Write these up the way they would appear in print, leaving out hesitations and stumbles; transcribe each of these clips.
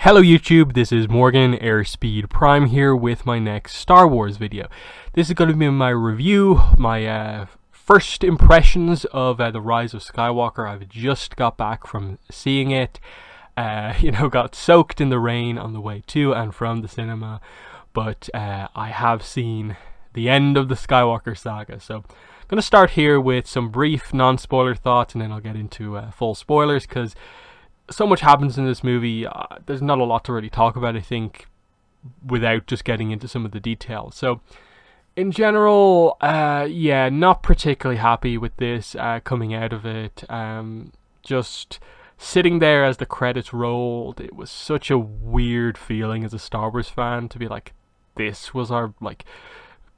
Hello YouTube, this is Morgan Airspeed Prime here with my next Star Wars video. This is going to be my review, my first impressions of the Rise of Skywalker. I've just got back from seeing it, got soaked in the rain on the way to and from the cinema, but I have seen the end of the Skywalker saga. So I'm going to start here with some brief non-spoiler thoughts, and then I'll get into full spoilers, because so much happens in this movie. There's not a lot to really talk about, I think, without just getting into some of the details. So, in general, not particularly happy with this coming out of it. Just sitting there as the credits rolled, it was such a weird feeling as a Star Wars fan to be like, this was our,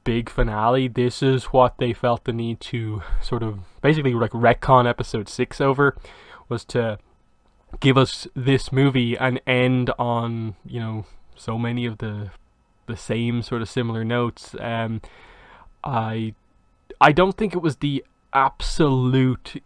big finale. This is what they felt the need to sort of basically, retcon Episode 6 over, was to give us this movie and end on, so many of the same sort of similar notes. I don't think it was the absolute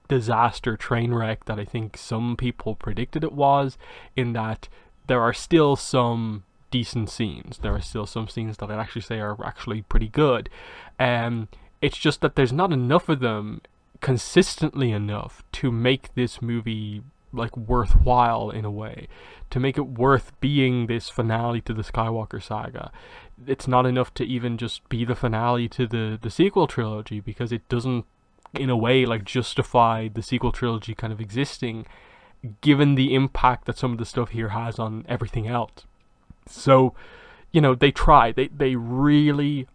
disaster train wreck that I think some people predicted it was, in that there are still some decent scenes. There are still some scenes that I'd actually say are actually pretty good. It's just that there's not enough of them consistently enough to make this movie worthwhile in a way, to make it worth being this finale to the Skywalker saga. It's not enough to even just be the finale to the sequel trilogy, because it doesn't in a way justify the sequel trilogy kind of existing, given the impact that some of the stuff here has on everything else. So they try, they really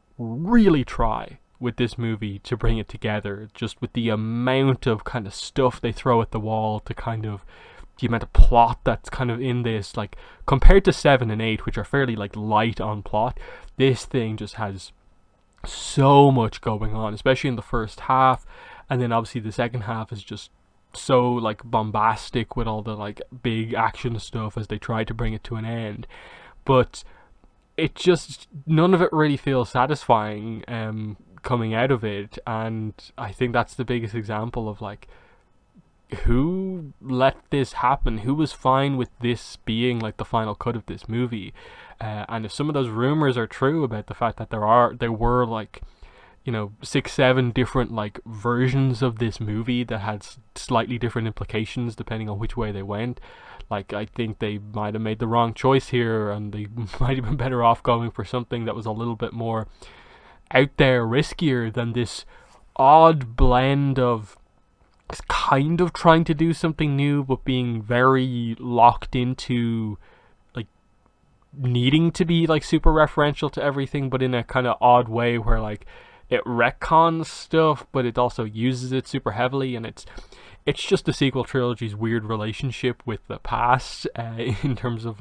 try with this movie to bring it together, just with the amount of kind of stuff they throw at the wall, to kind of the amount of plot that's kind of in this, compared to 7 and 8, which are fairly light on plot. This thing just has so much going on, especially in the first half, and then obviously the second half is just so bombastic with all the big action stuff as they try to bring it to an end. But it just, none of it really feels satisfying coming out of it, and I think that's the biggest example of who let this happen, who was fine with this being the final cut of this movie. And if some of those rumors are true about the fact that there were 6-7 different versions of this movie that had slightly different implications depending on which way they went, I think they might have made the wrong choice here, and they might have been better off going for something that was a little bit more out there, riskier than this odd blend of kind of trying to do something new but being very locked into needing to be super referential to everything, but in a kind of odd way where it retcons stuff but it also uses it super heavily. And it's just the sequel trilogy's weird relationship with the past, in terms of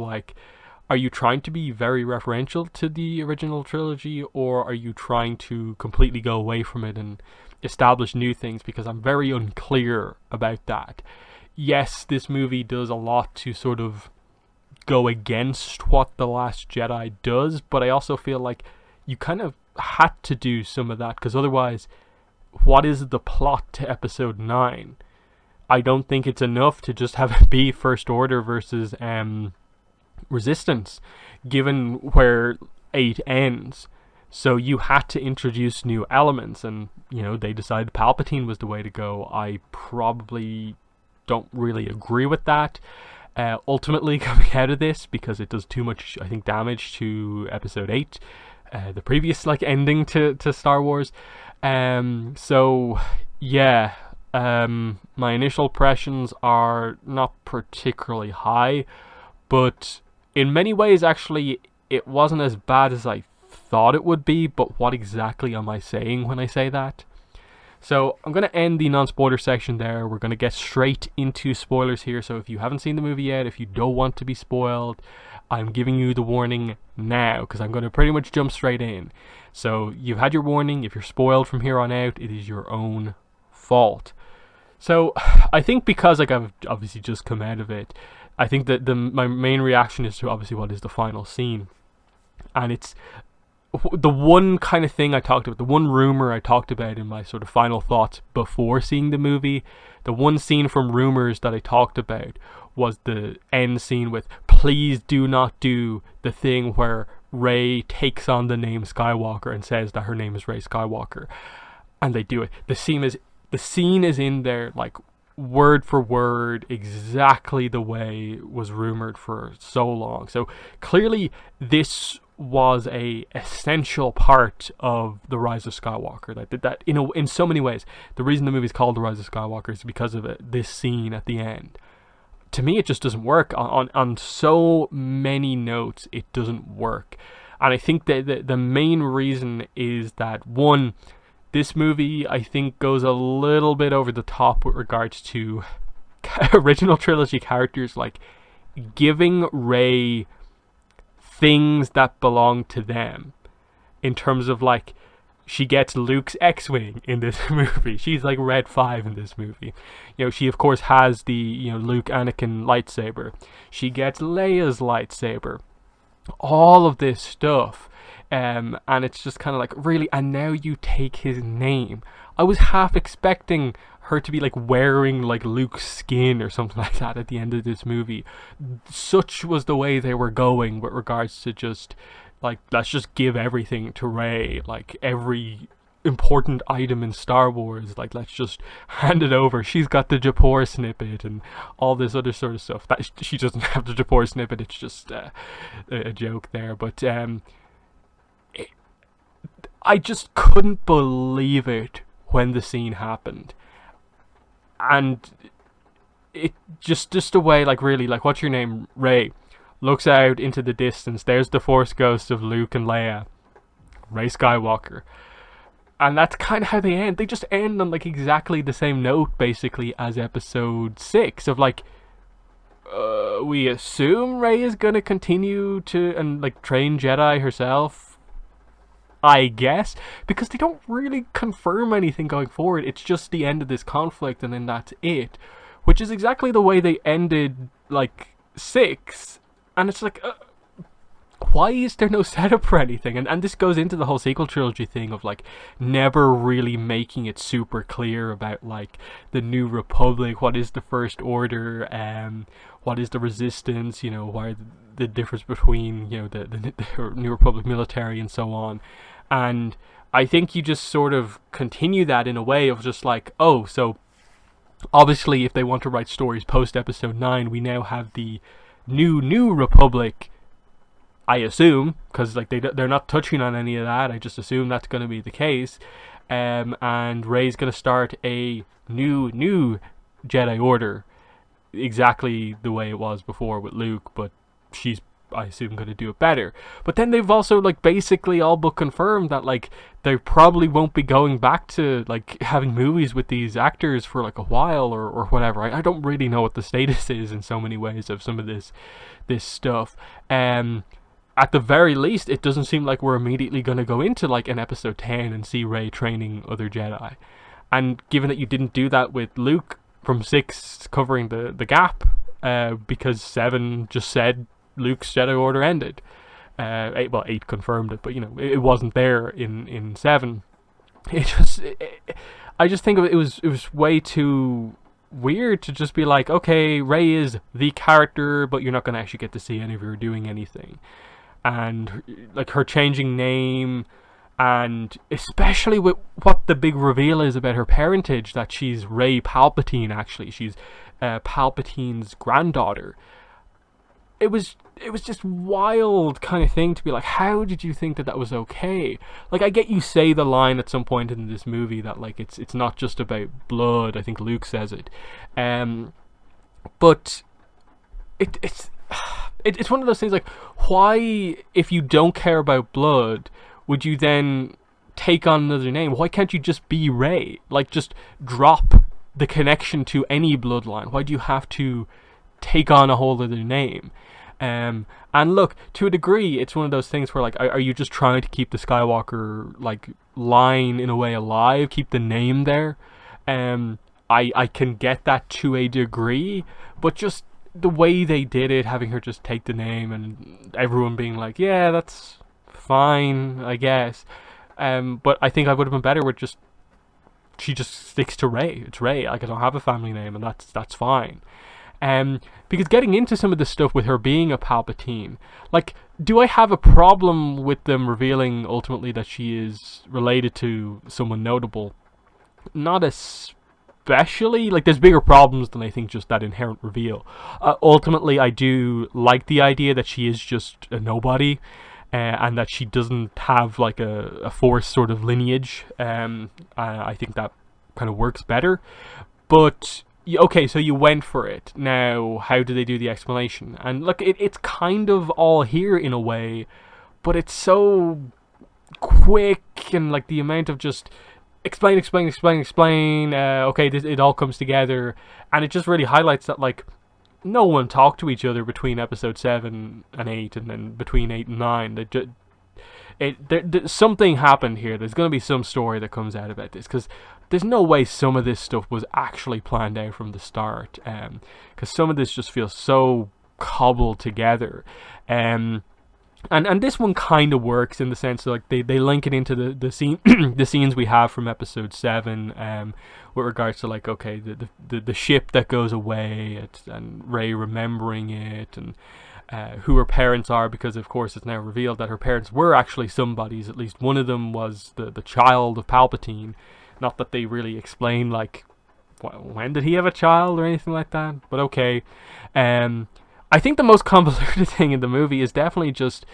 are you trying to be very referential to the original trilogy, or are you trying to completely go away from it and establish new things? Because I'm very unclear about that. Yes, this movie does a lot to sort of go against what The Last Jedi does, but I also feel you kind of had to do some of that, because otherwise, what is the plot to Episode 9? I don't think it's enough to just have it be First Order versus Resistance, given where 8 ends. So you had to introduce new elements, and they decided Palpatine was the way to go. I probably don't really agree with that ultimately coming out of this, because it does too much, I think, damage to Episode 8, the previous ending to Star Wars. So yeah, my initial impressions are not particularly high, but in many ways, actually, it wasn't as bad as I thought it would be. But what exactly am I saying when I say that? So I'm going to end the non-spoiler section there. We're going to get straight into spoilers here. So if you haven't seen the movie yet, if you don't want to be spoiled, I'm giving you the warning now, because I'm going to pretty much jump straight in. So you've had your warning. If you're spoiled from here on out, it is your own fault. So I think because I've obviously just come out of it, I think that my main reaction is to obviously what is the final scene. And it's the one kind of thing I talked about, the one rumor I talked about in my sort of final thoughts before seeing the movie. The one scene from rumors that I talked about was the end scene with please do not do the thing where Rey takes on the name Skywalker and says that her name is Rey Skywalker, and they do it. The scene is in there like word for word exactly the way it was rumored for so long. So clearly this was a essential part of the Rise of Skywalker. That in so many ways, the reason the movie's called the Rise of Skywalker is because of this scene at the end. To me, it just doesn't work on so many notes. It doesn't work, and I think that the main reason is that, one, this movie, I think, goes a little bit over the top with regards to original trilogy characters, like giving Rey things that belong to them, in terms of like, she gets Luke's X-Wing in this movie. She's like Red 5 in this movie. You know, she of course has the, you know, Luke Anakin lightsaber. She gets Leia's lightsaber. All of this stuff. And it's just kind of like, really? And now you take his name. I was half expecting her to be like wearing like Luke's skin or something like that at the end of this movie. Such was the way they were going with regards to just like, let's just give everything to Rey, like every important item in Star Wars, like let's just hand it over. She's got the Japor snippet and all this other sort of stuff. That she doesn't have the Japor snippet, it's just a joke there. But I just couldn't believe it when the scene happened. And it just the way, like, really, like, what's your name? Rey. Looks out into the distance. There's the Force ghost of Luke and Leia. Rey Skywalker. And that's kind of how they end. They just end on like exactly the same note, basically, as episode 6 of like, we assume Rey is gonna continue to and like train Jedi herself, I guess, because they don't really confirm anything going forward. It's just the end of this conflict, and then that's it, which is exactly the way they ended like 6. And it's like, why is there no setup for anything? And this goes into the whole sequel trilogy thing of like never really making it super clear about like the New Republic, what is the First Order, what is the Resistance, you know, why the difference between, you know, the New Republic military and so on. And I think you just sort of continue that in a way of just like, oh, so obviously if they want to write stories post episode 9, we now have the New Republic, I assume, because like they're not touching on any of that. I just assume that's going to be the case, and Rey's going to start a new Jedi Order, exactly the way it was before with Luke, but she's, I assume, going to do it better. But then they've also like basically all but confirmed that like they probably won't be going back to like having movies with these actors for like a while or whatever. I don't really know what the status is in so many ways of some of this stuff. At the very least, it doesn't seem like we're immediately going to go into like an episode 10 and see Rey training other Jedi. And given that you didn't do that with Luke from 6 covering the gap, because 7 just said Luke's Jedi Order ended. 8 confirmed it, but you know, it wasn't there in 7. I just think it was way too weird to just be like, okay, Rey is the character, but you're not going to actually get to see any of her doing anything. And like her changing name, and especially with what the big reveal is about her parentage, that she's Rey Palpatine. Actually, she's Palpatine's granddaughter. It was just wild kind of thing to be like, how did you think that was okay? Like, I get you say the line at some point in this movie that like it's not just about blood. I think Luke says it, but it's one of those things like, why, if you don't care about blood, would you then take on another name? Why can't you just be Rey? Like, just drop the connection to any bloodline. Why do you have to take on a whole other name? And look, to a degree, it's one of those things where like, are you just trying to keep the Skywalker like line in a way alive, keep the name there? I can get that to a degree, but just the way they did it, having her just take the name and everyone being like, yeah, that's fine, I guess. But I think I would have been better with just, she just sticks to Rey. It's Rey. Like, I don't have a family name, and that's fine. Because getting into some of the stuff with her being a Palpatine, like, do I have a problem with them revealing ultimately that she is related to someone notable? Not especially. Like, there's bigger problems than I think just that inherent reveal. Ultimately, I do like the idea that she is just a nobody, and that she doesn't have like a Force sort of lineage. I think that kind of works better. But okay, so you went for it. Now, how do they do the explanation? And look, it's kind of all here in a way, but it's so quick, and like the amount of just explain. Okay, it all comes together, and it just really highlights that like no one talked to each other between episode 7 and 8, and then between 8 and 9. Something happened here. There's going to be some story that comes out about this, because there's no way some of this stuff was actually planned out from the start, because some of this just feels so cobbled together. And this one kind of works in the sense that like they link it into the scene the scenes we have from episode 7, with regards to like, okay, the ship that goes away, and Rey remembering it, and who her parents are, because of course it's now revealed that her parents were actually somebody's. At least one of them was the child of Palpatine. Not that they really explain like when did he have a child or anything like that, but okay. I think the most convoluted thing in the movie is definitely just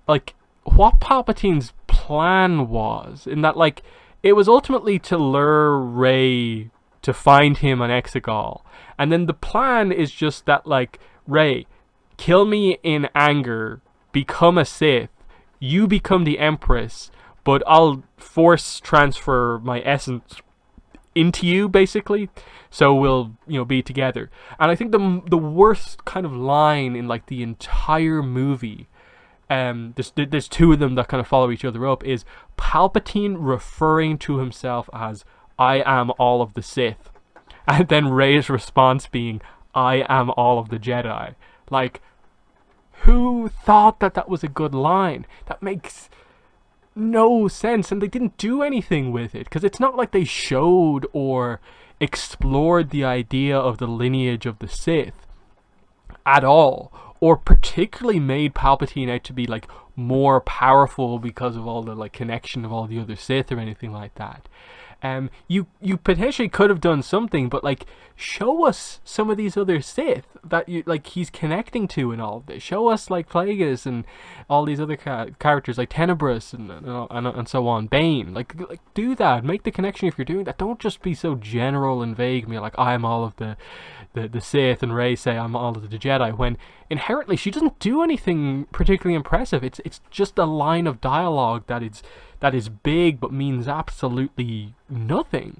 like what Palpatine's plan was, in that like it was ultimately to lure Rey to find him on Exegol, and then the plan is just that like, Rey, kill me in anger, become a Sith, you become the Empress, but I'll Force transfer my essence into you, basically, so we'll be together. And I think the worst kind of line in like the entire movie, there's two of them that kind of follow each other up, is Palpatine referring to himself as I am all of the Sith, and then Rey's response being I am all of the Jedi. Like, who thought that was a good line? That makes no sense, and they didn't do anything with it, because it's not like they showed or explored the idea of the lineage of the Sith at all, or particularly made Palpatine out to be like more powerful because of all the like connection of all the other Sith or anything like that. You potentially could have done something, but like show us some of these other Sith that he's connecting to in all of this. Show us like Plagueis and all these other characters like Tenebrous and so on, Bane. Like do that. Make the connection if you're doing that. Don't just be so general and vague. Me like I'm all of the Sith, and Rey say I'm all of the Jedi, when inherently she doesn't do anything particularly impressive. It's just a line of dialogue that is big but means absolutely nothing.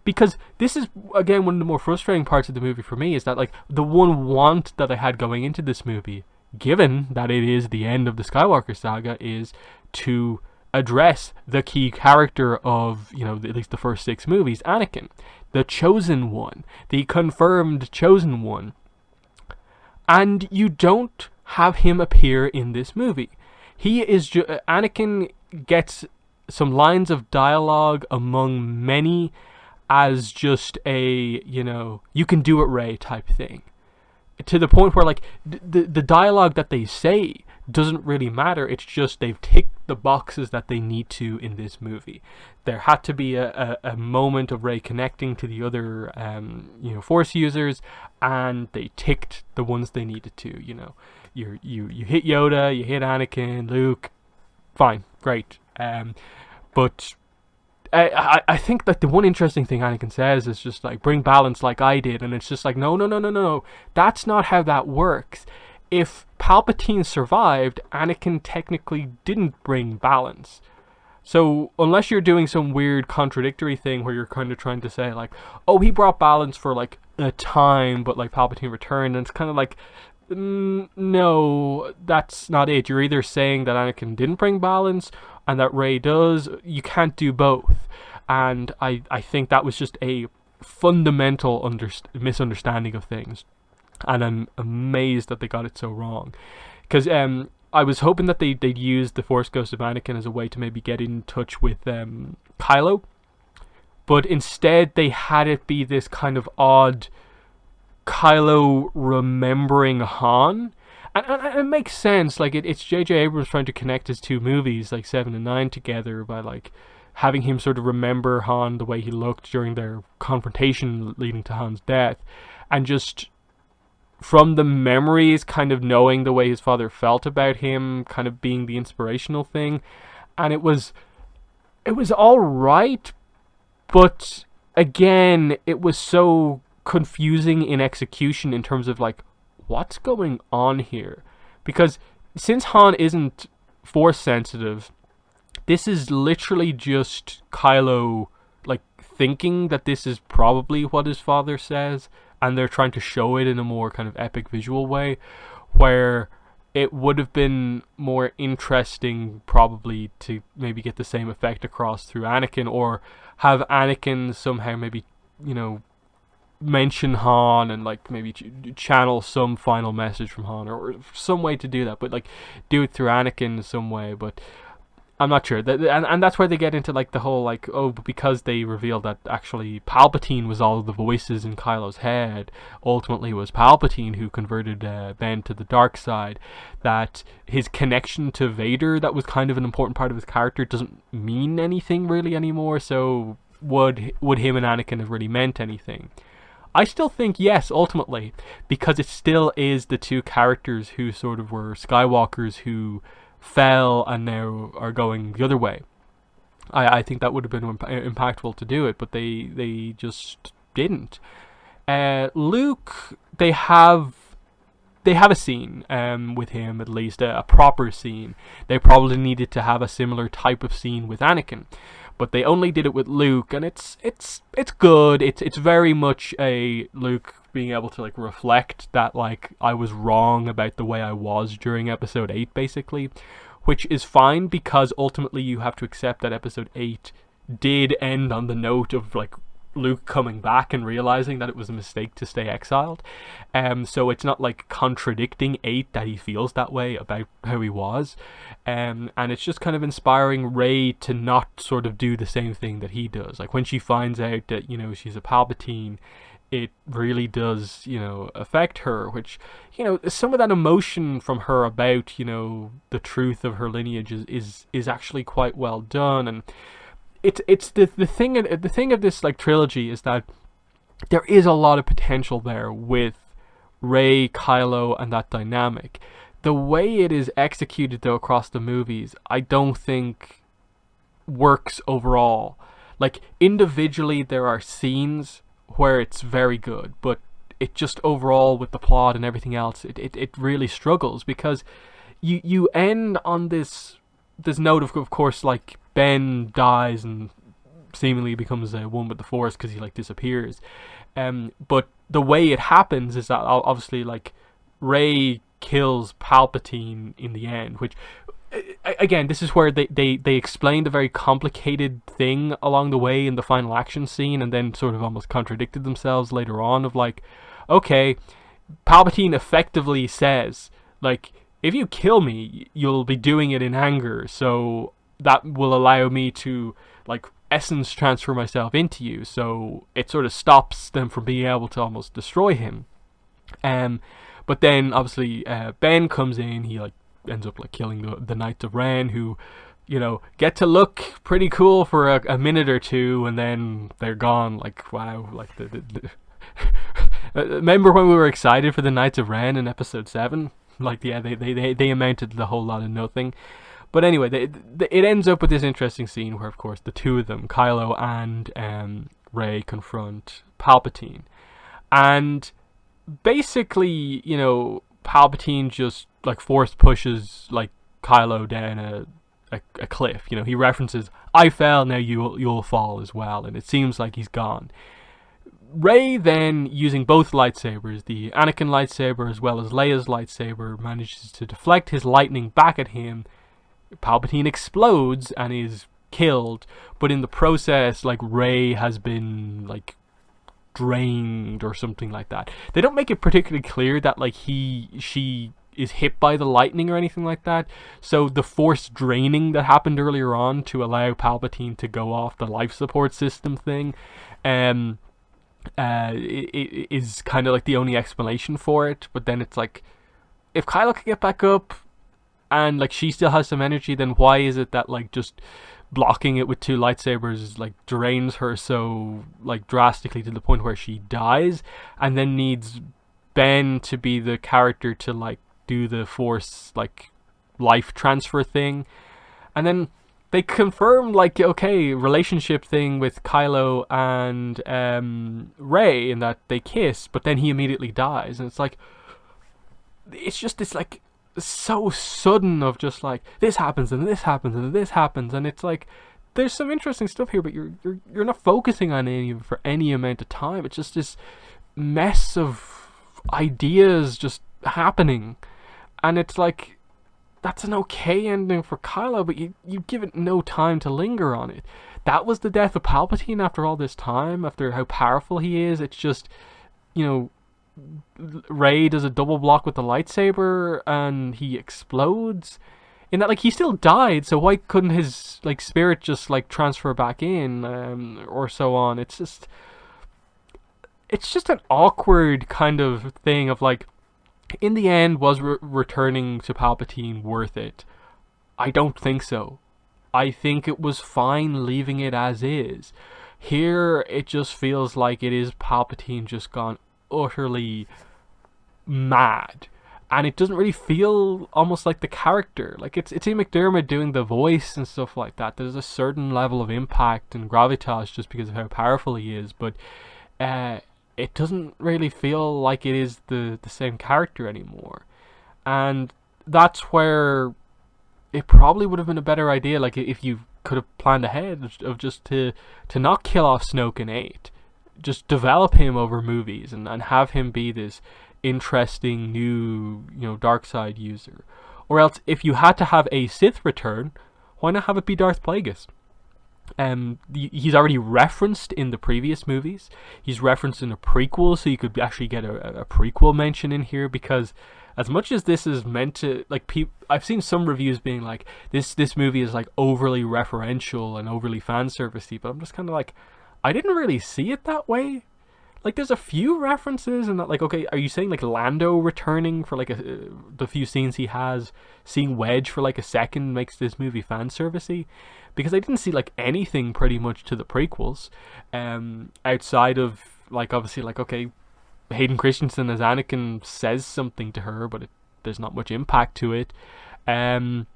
Because this is again one of the more frustrating parts of the movie for me, is that like the one want that I had going into this movie, given that it is the end of the Skywalker saga, is to address the key character of at least the first 6 movies, Anakin, the chosen one, the confirmed chosen one. And you don't have him appear in this movie. He is Anakin gets some lines of dialogue among many as just a you can do it, Rey type thing, to the point where like the dialogue that they say doesn't really matter. It's just they've ticked the boxes that they need to in this movie. There had to be a moment of Rey connecting to the other Force users, and they ticked the ones they needed to. You hit Yoda, you hit Anakin, Luke, fine, great. But I think that the one interesting thing Anakin says is just like, bring balance like I did, and it's just like no, that's not how that works. If Palpatine survived, Anakin technically didn't bring balance. So unless you're doing some weird contradictory thing where you're kind of trying to say like, oh, he brought balance for like a time, but like Palpatine returned, and it's kind of like, no, that's not it. You're either saying that Anakin didn't bring balance and that Rey does. You can't do both. And I think that was just a fundamental misunderstanding of things. And I'm amazed that they got it so wrong. Because I was hoping that they'd use the Force Ghost of Anakin as a way to maybe get in touch with Kylo. But instead they had it be this kind of odd Kylo remembering Han. And it makes sense. Like, it's J.J. Abrams trying to connect his two movies, like 7 and 9, together by, like, having him sort of remember Han the way he looked during their confrontation leading to Han's death. And just from the memories, kind of knowing the way his father felt about him, kind of being the inspirational thing. And it was all right, but again, it was so confusing in execution in terms of, like, what's going on here? Because since Han isn't force sensitive, this is literally just Kylo, like, thinking that this is probably what his father says, and they're trying to show it in a more kind of epic visual way, where it would have been more interesting probably to maybe get the same effect across through Anakin, or have Anakin somehow maybe, mention Han and, like, maybe channel some final message from Han, or some way to do that, but, like, do it through Anakin in some way. But I'm not sure. And that's where they get into, like, the whole, like, oh, but because they revealed that actually Palpatine was all of the voices in Kylo's head, ultimately it was Palpatine who converted Ben to the dark side, that his connection to Vader, that was kind of an important part of his character, doesn't mean anything really anymore. So would him and Anakin have really meant anything? I still think yes, ultimately, because it still is the two characters who sort of were Skywalkers who fell and now are going the other way. I think that would have been impactful to do it, but they just didn't. Luke, they have a scene with him, at least a proper scene. They probably needed to have a similar type of scene with Anakin, but they only did it with Luke, and it's good. It's very much a Luke being able to, like, reflect that, like, I was wrong about the way I was during episode 8, basically, which is fine, because ultimately you have to accept that episode 8 did end on the note of, like, Luke coming back and realizing that it was a mistake to stay exiled. So it's not, like, contradicting 8 that he feels that way about how he was. And it's just kind of inspiring Rey to not sort of do the same thing that he does. Like, when she finds out that, she's a Palpatine, it really does, affect her, which, some of that emotion from her about, the truth of her lineage is actually quite well done. And it's the thing of this, like, trilogy is that there is a lot of potential there with Rey, Kylo, and that dynamic. The way it is executed, though, across the movies, I don't think works overall. Like, individually, there are scenes where it's very good, but it just overall, with the plot and everything else, it really struggles, because you end on this note of course, like, Ben dies and seemingly becomes one with the Force because he, like, disappears. But the way it happens is that obviously, like, Rey kills Palpatine in the end, which, again, this is where they explain the very complicated thing along the way in the final action scene, and then sort of almost contradicted themselves later on of, like, okay, Palpatine effectively says, like, if you kill me, you'll be doing it in anger, so that will allow me to, like, essence transfer myself into you. So it sort of stops them from being able to almost destroy him. But then obviously Ben comes in. He, like, ends up, like, killing the Knights of Ren, who, get to look pretty cool for a minute or two, and then they're gone. Like, wow, like remember when we were excited for the Knights of Ren in episode 7? Like, yeah, they amounted to a whole lot of nothing. But anyway, it ends up with this interesting scene where, of course, the two of them, Kylo and Rey, confront Palpatine. And basically, Palpatine just, like, force pushes, like, Kylo down a cliff. He references, I fell, now you'll fall as well. And it seems like he's gone. Rey then, using both lightsabers, the Anakin lightsaber as well as Leia's lightsaber, manages to deflect his lightning back at him. Palpatine explodes and is killed, but in the process, like, Rey has been, like, drained or something like that. They don't make it particularly clear that, like, she is hit by the lightning or anything like that. So the force draining that happened earlier on to allow Palpatine to go off the life support system thing, it is kind of like the only explanation for it. But then it's like, if Kylo can get back up and like she still has some energy, then why is it that like just blocking it with two lightsabers like drains her so like drastically to the point where she dies, and then needs Ben to be the character to like do the Force like life transfer thing, and then they confirm like, okay, relationship thing with Kylo and Rey in that they kiss, but then he immediately dies, and it's like, it's just this like so sudden of just like, this happens and this happens and this happens, and it's like, there's some interesting stuff here, but you're not focusing on any of it for any amount of time. It's just this mess of ideas just happening, and it's like, that's an okay ending for Kylo, but you give it no time to linger on it. That was the death of Palpatine after all this time, after how powerful he is. It's just, you know, Rey does a double block with the lightsaber and he explodes. In that, like, he still died, so why couldn't his like spirit just like transfer back in, or so on? It's just an awkward kind of thing of like, in the end, was returning to Palpatine worth it? I don't think so. I think it was fine leaving it as is. Here, it just feels like it is Palpatine just gone utterly mad, and it doesn't really feel almost like the character. Like, it's Ian McDiarmid doing the voice and stuff like that. There's a certain level of impact and gravitas just because of how powerful he is, but it doesn't really feel like it is the same character anymore. And that's where it probably would have been a better idea, like, if you could have planned ahead of just to not kill off Snoke in 8. Just develop him over movies and have him be this interesting new, you know, dark side user. Or else, if you had to have a Sith return, why not have it be Darth Plagueis? He's already referenced in the previous movies. He's referenced in a prequel, so you could actually get a prequel mention in here, because as much as this is meant to, like, I've seen some reviews being like, this movie is like overly referential and overly fan servicey, but I'm just kind of like, I didn't really see it that way. Like, there's a few references, and that, like, okay, are you saying like Lando returning for like the few scenes he has, seeing Wedge for like a second makes this movie fan servicey? Because I didn't see like anything pretty much to the prequels, outside of like, obviously, like, okay, Hayden Christensen as Anakin says something to her, but there's not much impact to it. They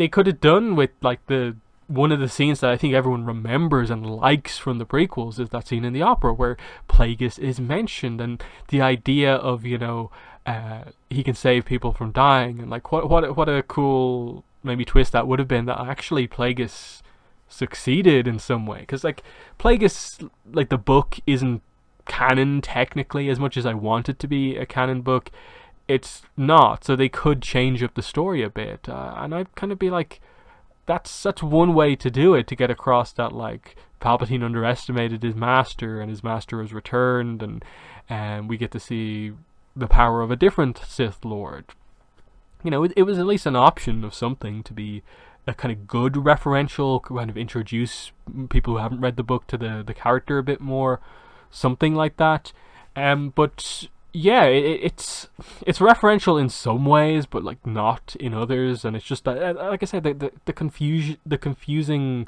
could have done with like one of the scenes that I think everyone remembers and likes from the prequels is that scene in the opera where Plagueis is mentioned, and the idea of, you know, he can save people from dying, and like what a cool maybe twist that would have been, that actually Plagueis succeeded in some way. Because like, Plagueis, like, the book isn't canon technically, as much as I want it to be a canon book. It's not, so they could change up the story a bit, and I'd kind of be like, that's one way to do it, to get across that like Palpatine underestimated his master and his master has returned, and we get to see the power of a different Sith Lord. You know, it was at least an option of something to be a kind of good referential, kind of introduce people who haven't read the book to the character a bit more, something like that. But yeah, it's referential in some ways, but like not in others, and it's just that, like I said, the confusing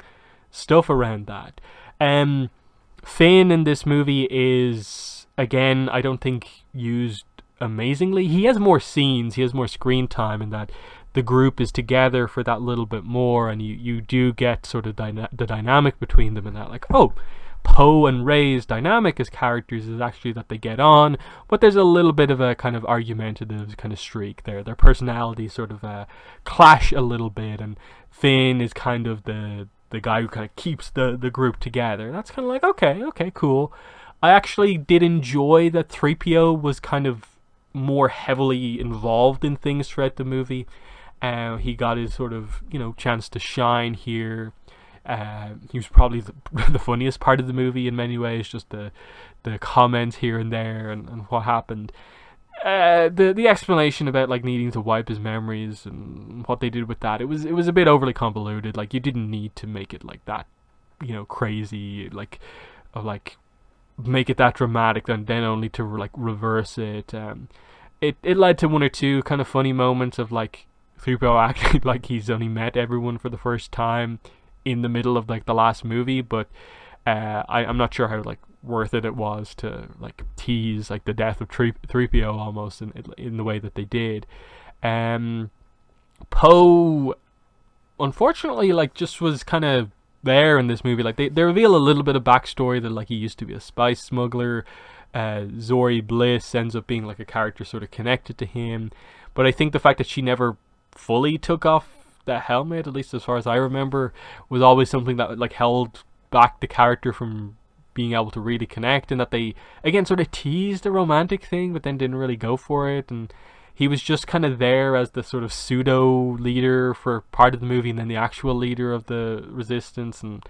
stuff around that. Finn in this movie is, again, I don't think used amazingly. He has more scenes, he has more screen time, in that the group is together for that little bit more, and you do get sort of the dynamic between them, and that, like, oh, Poe and Rey's dynamic as characters is actually that they get on, but there's a little bit of a kind of argumentative kind of streak there. Their personalities sort of clash a little bit, and Finn is kind of the guy who kind of keeps the group together. That's kind of like, okay, cool. I actually did enjoy that 3PO was kind of more heavily involved in things throughout the movie. He got his sort of, you know, chance to shine here. He was probably the funniest part of the movie in many ways, just the comments here and there and what happened. The explanation about like needing to wipe his memories and what they did with that, it was a bit overly convoluted. Like, you didn't need to make it like that, you know, crazy. Like, like make it that dramatic, and then only to like reverse it. It led to one or two kind of funny moments of like 3PO acting like he's only met everyone for the first time in the middle of like the last movie, but I'm not sure how like worth it was to like tease like the death of 3PO almost in the way that they did. Poe, unfortunately, like just was kind of there in this movie. Like they reveal a little bit of backstory that like he used to be a spice smuggler. Zori Bliss ends up being like a character sort of connected to him, but I think the fact that she never fully took off the helmet, at least as far as I remember, was always something that like held back the character from being able to really connect, and that they again sort of teased a romantic thing but then didn't really go for it, and he was just kind of there as the sort of pseudo leader for part of the movie and then the actual leader of the resistance. And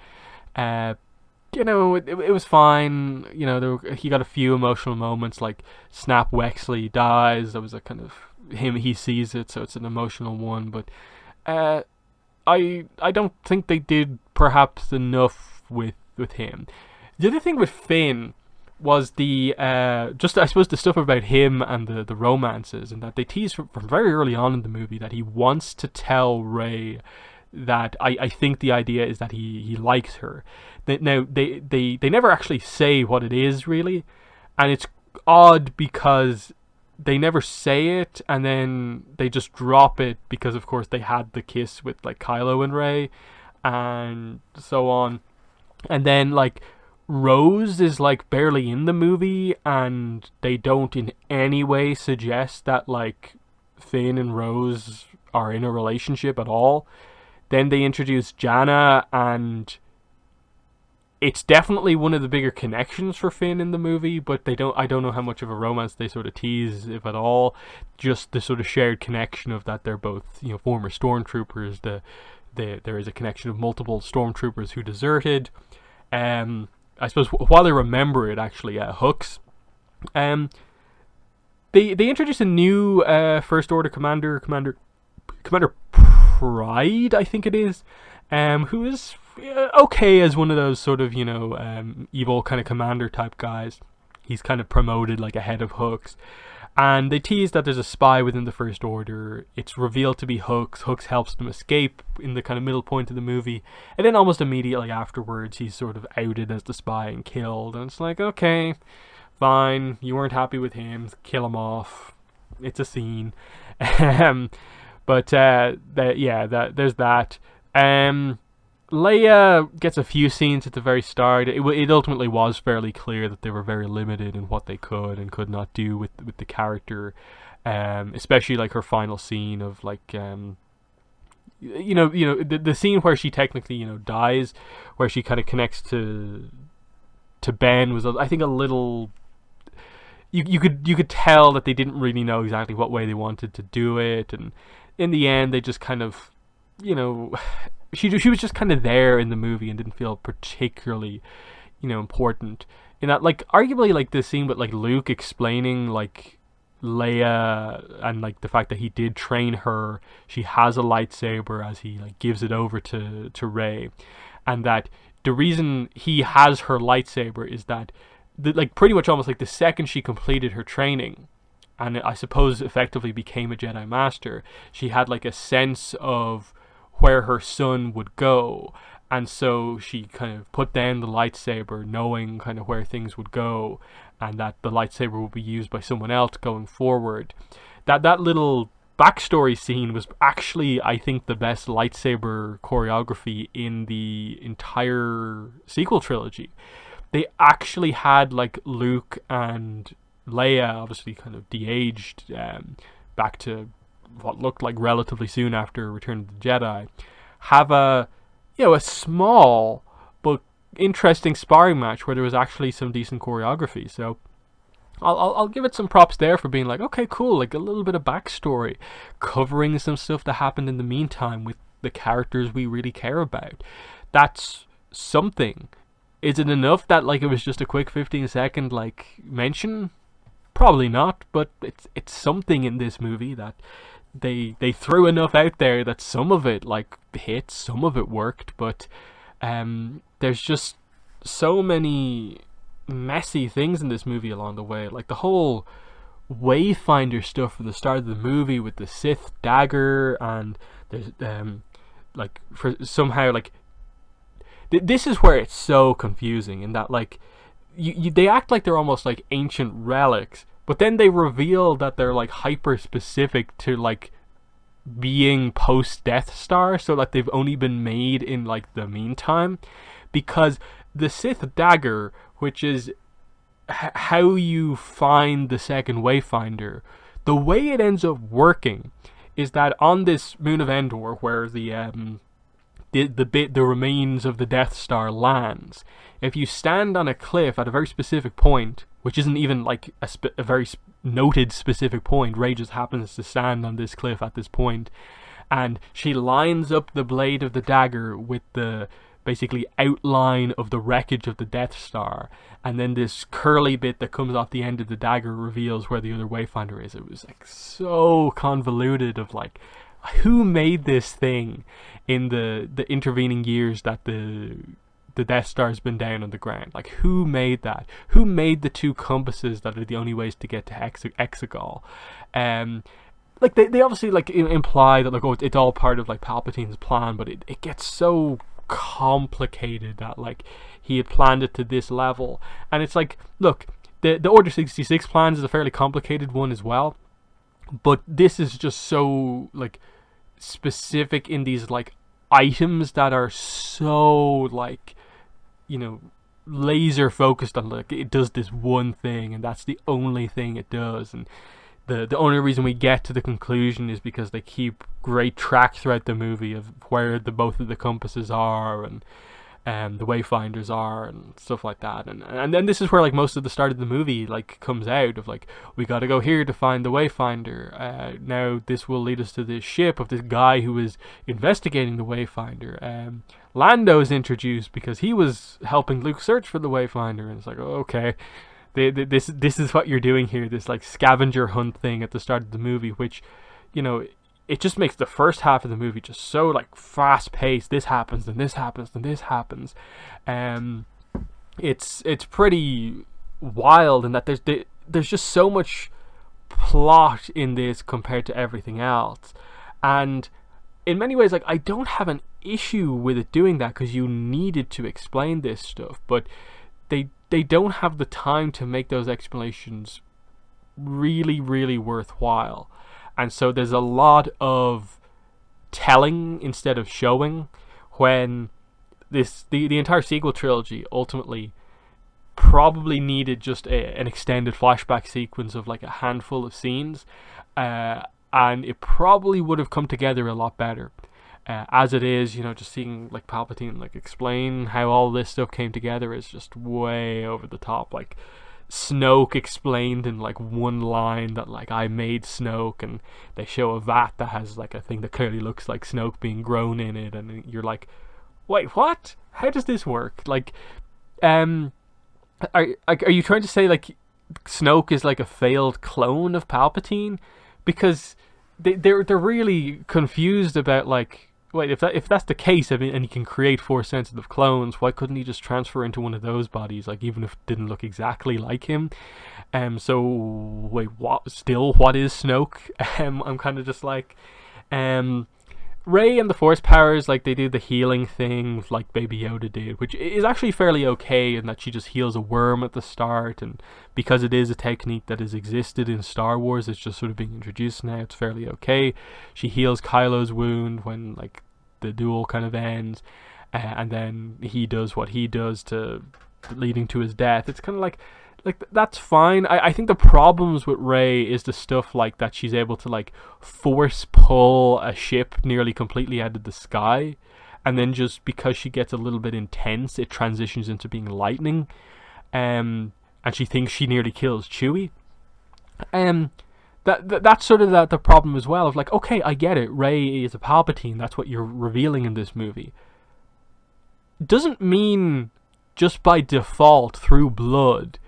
you know, it was fine. You know, he got a few emotional moments, like Snap Wexley dies. That was a kind of he sees it, so it's an emotional one. But I don't think they did perhaps enough with him. The other thing with Finn was the just I suppose the stuff about him and the romances, and that they tease from very early on in the movie that he wants to tell Rey that I think the idea is that he likes her. Now they never actually say what it is really, and it's odd because they never say it and then they just drop it because of course they had the kiss with like Kylo and Rey and so on, and then like Rose is like barely in the movie and they don't in any way suggest that like Finn and Rose are in a relationship at all. Then they introduce Jannah, and it's definitely one of the bigger connections for Finn in the movie, but I don't know how much of a romance they sort of tease, if at all. Just the sort of shared connection of that they're both, you know, former stormtroopers. There is a connection of multiple stormtroopers who deserted. I suppose while I remember it, actually, Hooks. They introduced a new First Order Commander Pride, I think it is, who is okay as one of those sort of, you know, evil kind of commander type guys. He's kind of promoted like ahead of Hooks. And they tease that there's a spy within the First Order. It's revealed to be Hooks. Hooks helps them escape in the kind of middle point of the movie. And then almost immediately afterwards, he's sort of outed as the spy and killed. And it's like, okay, fine. You weren't happy with him. Kill him off. It's a scene. But there's that. Leia gets a few scenes at the very start. It ultimately was fairly clear that they were very limited in what they could and could not do with the character, especially like her final scene of like the scene where she technically, you know, dies, where she kind of connects to Ben was, I think, a little. You could tell that they didn't really know exactly what way they wanted to do it, and in the end they just kind of, you know. She was just kind of there in the movie and didn't feel particularly, you know, important. In that, like, arguably, like, the scene with, like, Luke explaining, like, Leia and, like, the fact that he did train her, she has a lightsaber as he, like, gives it over to Rey. And that the reason he has her lightsaber is that, like, pretty much almost, like, the second she completed her training, and I suppose effectively became a Jedi Master, she had, like, a sense of where her son would go, and so she kind of put down the lightsaber knowing kind of where things would go, and that the lightsaber would be used by someone else going forward. That little backstory scene was actually, I think, the best lightsaber choreography in the entire sequel trilogy. They actually had like Luke and Leia, obviously kind of de-aged back to what looked like relatively soon after Return of the Jedi, have a small but interesting sparring match where there was actually some decent choreography. So I'll give it some props there for being like, okay, cool, like a little bit of backstory, covering some stuff that happened in the meantime with the characters we really care about. That's something. Is it enough that like it was just a quick 15-second like mention? Probably not, but it's something in this movie that they threw enough out there that some of it like hit, some of it worked, but there's just so many messy things in this movie along the way. Like the whole Wayfinder stuff from the start of the movie with the Sith dagger, and there's like for somehow like this is where it's so confusing in that like they act like they're almost like ancient relics, but then they reveal that they're like hyper specific to like being post Death Star, so like they've only been made in like the meantime, because the Sith dagger, which is how you find the second Wayfinder, the way it ends up working is that on this moon of Endor, where the remains of the Death Star lands, if you stand on a cliff at a very specific point, which isn't even like a very noted specific point, Rey just happens to stand on this cliff at this point, and she lines up the blade of the dagger with the basically outline of the wreckage of the Death Star, and then this curly bit that comes off the end of the dagger reveals where the other Wayfinder is. It was like so convoluted of like, who made this thing in the intervening years that the Death Star's been down on the ground? Like, who made that? Who made the two compasses that are the only ways to get to Exegol? Like they obviously like imply that like, oh, it's all part of like Palpatine's plan, but it gets so complicated that like he had planned it to this level, and it's like, look, the Order 66 plans is a fairly complicated one as well, but this is just so like specific in these like items that are so like, you know, laser focused on like it does this one thing and that's the only thing it does, and the only reason we get to the conclusion is because they keep great track throughout the movie of where both of the compasses are and the Wayfinders are and stuff like that, and then this is where like most of the start of the movie like comes out of like, we got to go here to find the Wayfinder. Now this will lead us to this ship of this guy who is investigating the Wayfinder. Lando is introduced because he was helping Luke search for the Wayfinder, and it's like, oh, okay. This is what you're doing here, this like scavenger hunt thing at the start of the movie, which, you know, it just makes the first half of the movie just so like fast paced. This happens, then this happens, then this happens. It's pretty wild in that there's just so much plot in this compared to everything else, and in many ways like I don't have an issue with it doing that because you needed to explain this stuff, but they don't have the time to make those explanations really, really worthwhile. And so there's a lot of telling instead of showing, when the entire sequel trilogy ultimately probably needed just an extended flashback sequence of like a handful of scenes, and it probably would have come together a lot better. As it is, you know, just seeing like Palpatine like explain how all this stuff came together is just way over the top. Like Snoke explained in like one line that like, I made Snoke, and they show a vat that has like a thing that clearly looks like Snoke being grown in it, and you're like, wait, what? How does this work? Like, are you trying to say like Snoke is like a failed clone of Palpatine? Because they're really confused about like, wait, if that's the case, I mean, and he can create Force sensitive clones, why couldn't he just transfer into one of those bodies, like even if it didn't look exactly like him? So wait, what is Snoke? I'm kind of just like, Rey and the Force powers, like they do the healing thing like Baby Yoda did, which is actually fairly okay in that she just heals a worm at the start, and because it is a technique that has existed in Star Wars, it's just sort of being introduced now, it's fairly okay. She heals Kylo's wound when like the duel kind of ends, and then he does what he does to leading to his death. It's kind of like that's fine. I think the problems with Rey is the stuff like that she's able to like force pull a ship nearly completely out of the sky, and then just because she gets a little bit intense, it transitions into being lightning, and she thinks she nearly kills Chewie. That's sort of the problem as well, of like, okay, I get it, Rey is a Palpatine, that's what you're revealing in this movie. Doesn't mean just by default through blood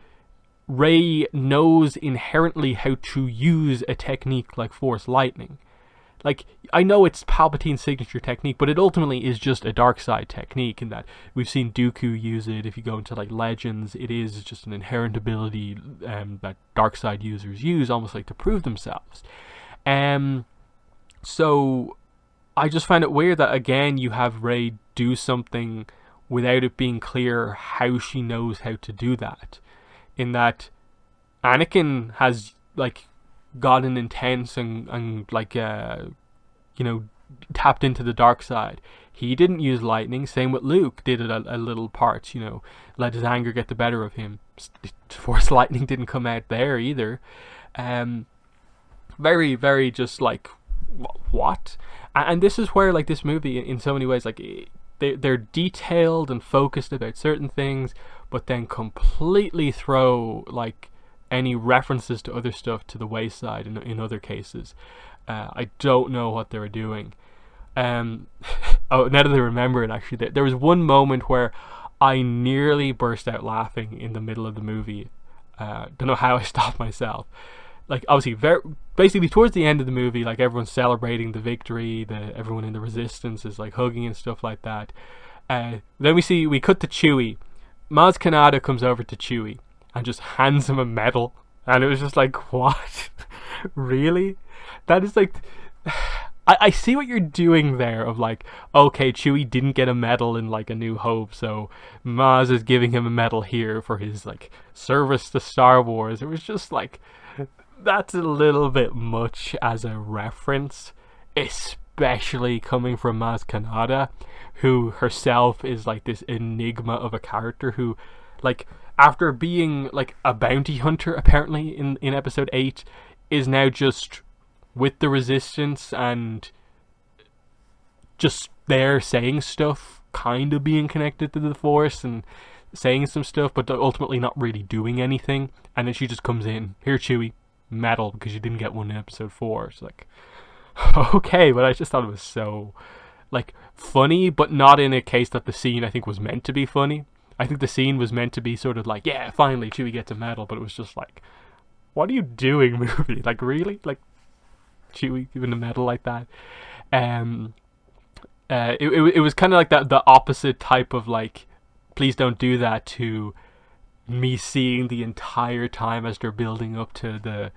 Rey knows inherently how to use a technique like Force lightning. like, I know it's Palpatine's signature technique, but it ultimately is just a dark side technique in that we've seen Dooku use it. If you go into like Legends, it is just an inherent ability that dark side users use, almost like to prove themselves. So I just find it weird that again you have Rey do something without it being clear how she knows how to do that. In that Anakin has like gotten intense and like tapped into the dark side. He didn't use lightning. Same with Luke, did it a little part, let his anger get the better of him. Force lightning didn't come out there either. Very, very just like, what? And this is where like this movie in so many ways, like they're detailed and focused about certain things, but then completely throw like any references to other stuff to the wayside in other cases. I don't know what they were doing. Oh, now that I remember it, actually, there was one moment where I nearly burst out laughing in the middle of the movie. Don't know how I stopped myself. Like, obviously, basically towards the end of the movie, like, everyone's celebrating the victory, everyone in the Resistance is like hugging and stuff like that. Then we cut to Chewie. Maz Kanata comes over to Chewie and just hands him a medal, and it was just like, what? Really? That is like, I see what you're doing there of like, okay, Chewie didn't get a medal in like A New Hope, so Maz is giving him a medal here for his like service to Star Wars. It was just like, that's a little bit much as a reference, especially coming from Maz Kanata, who herself is like this enigma of a character who, like, after being like a bounty hunter apparently in episode 8, is now just with the Resistance and just there saying stuff, kind of being connected to the Force and saying some stuff, but ultimately not really doing anything. And then she just comes in, here Chewie, medal, because you didn't get one in episode 4. It's like, okay, but I just thought it was so like funny, but not in a case that the scene I think was meant to be funny. I think the scene was meant to be sort of like, yeah, finally Chewie gets a medal, but it was just like, what are you doing, movie? Like, really? Like, Chewie giving a medal like that? It was kind of like the opposite type of like, please don't do that, to me seeing the entire time as they're building up to the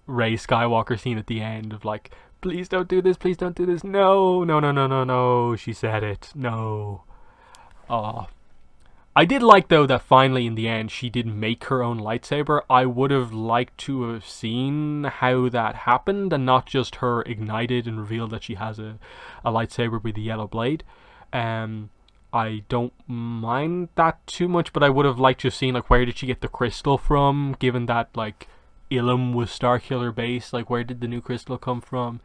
Rey Skywalker scene at the end of like, please don't do this, please don't do this. No, she said it. No. Oh. I did like, though, that finally in the end she did make her own lightsaber. I would have liked to have seen how that happened and not just her ignited and revealed that she has a lightsaber with a yellow blade. I don't mind that too much, but I would have liked to have seen like, where did she get the crystal from, given that like Ilum was Starkiller base. Like, where did the new crystal come from?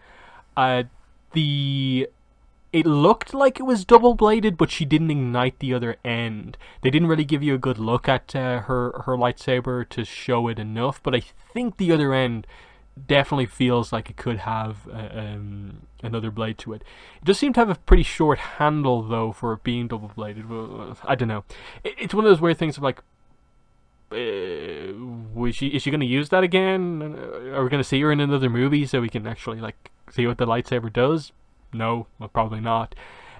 It looked like it was double-bladed, but she didn't ignite the other end. They didn't really give you a good look at her lightsaber to show it enough, but I think the other end definitely feels like it could have another blade to it. It does seem to have a pretty short handle, though, for it being double-bladed. I don't know. It's one of those weird things of like, is she going to use that again? Are we going to see her in another movie so we can actually like see what the lightsaber does? No, well, probably not.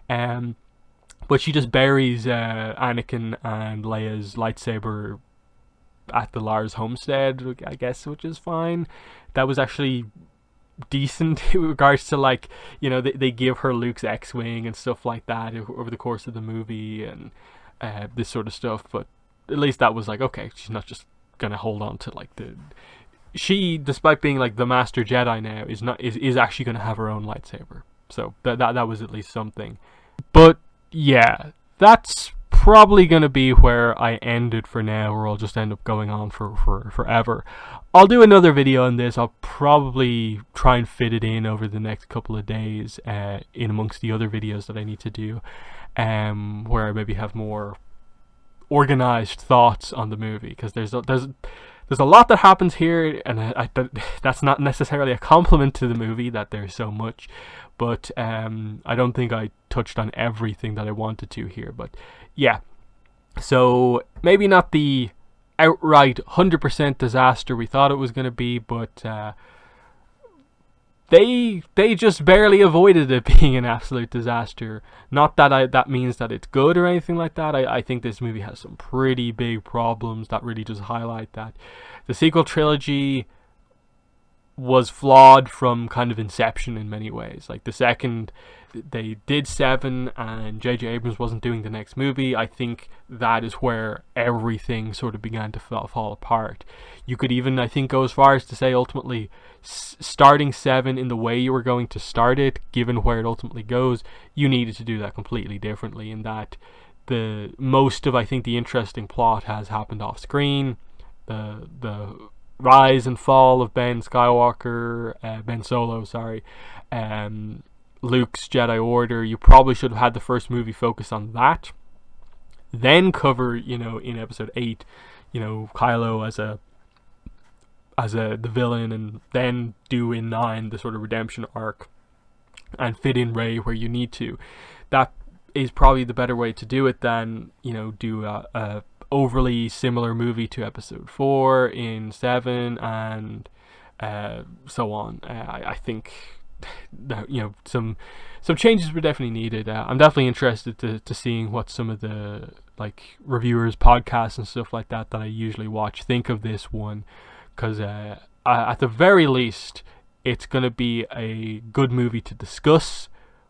But she just buries Anakin and Leia's lightsaber at the Lars homestead, I guess, which is fine. That was actually decent in regards to like, they give her Luke's X-Wing and stuff like that over the course of the movie and this sort of stuff. But at least that was like, okay, she's not just gonna hold on to like she, despite being like the Master Jedi now, is actually gonna have her own lightsaber. So that was at least something. But yeah, that's probably going to be where I end it for now, or I'll just end up going on for forever. I'll do another video on this. I'll probably try and fit it in over the next couple of days in amongst the other videos that I need to do, where I maybe have more organized thoughts on the movie, because there's a lot that happens here, and that's not necessarily a compliment to the movie that there's so much. But I don't think I touched on everything that I wanted to here. But yeah, so maybe not the outright 100% disaster we thought it was going to be, but they just barely avoided it being an absolute disaster. Not that that means that it's good or anything like that. I think this movie has some pretty big problems that really just highlight that. The sequel trilogy was flawed from kind of inception in many ways. Like, the second they did 7 and J.J. Abrams wasn't doing the next movie, I think that is where everything sort of began to fall apart. You could even, I think, go as far as to say ultimately starting 7 in the way you were going to start it, given where it ultimately goes, you needed to do that completely differently, in that the most of, I think, the interesting plot has happened off screen. The rise and fall of Ben Solo, Luke's Jedi Order, you probably should have had the first movie focus on that, then cover, in episode 8, Kylo as the villain, and then do in 9 the sort of redemption arc, and fit in Rey where you need to. That is probably the better way to do it than, do a overly similar movie to episode 4 in 7 and so on. I think that, some changes were definitely needed. I'm definitely interested to seeing what some of the reviewers, podcasts and stuff like that I usually watch think of this one, because at the very least it's going to be a good movie to discuss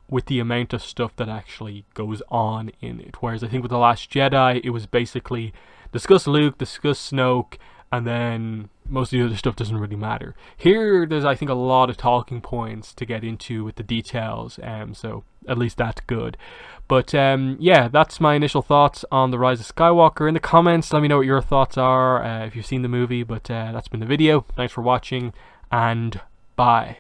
with the amount of stuff that actually goes on in it. Whereas I think with The Last Jedi, it was basically discuss Luke, discuss Snoke, and then most of the other stuff doesn't really matter. Here, there's, I think, a lot of talking points to get into with the details, so at least that's good. But yeah, that's my initial thoughts on The Rise of Skywalker. In the comments, let me know what your thoughts are, if you've seen the movie. But that's been the video. Thanks for watching, and bye.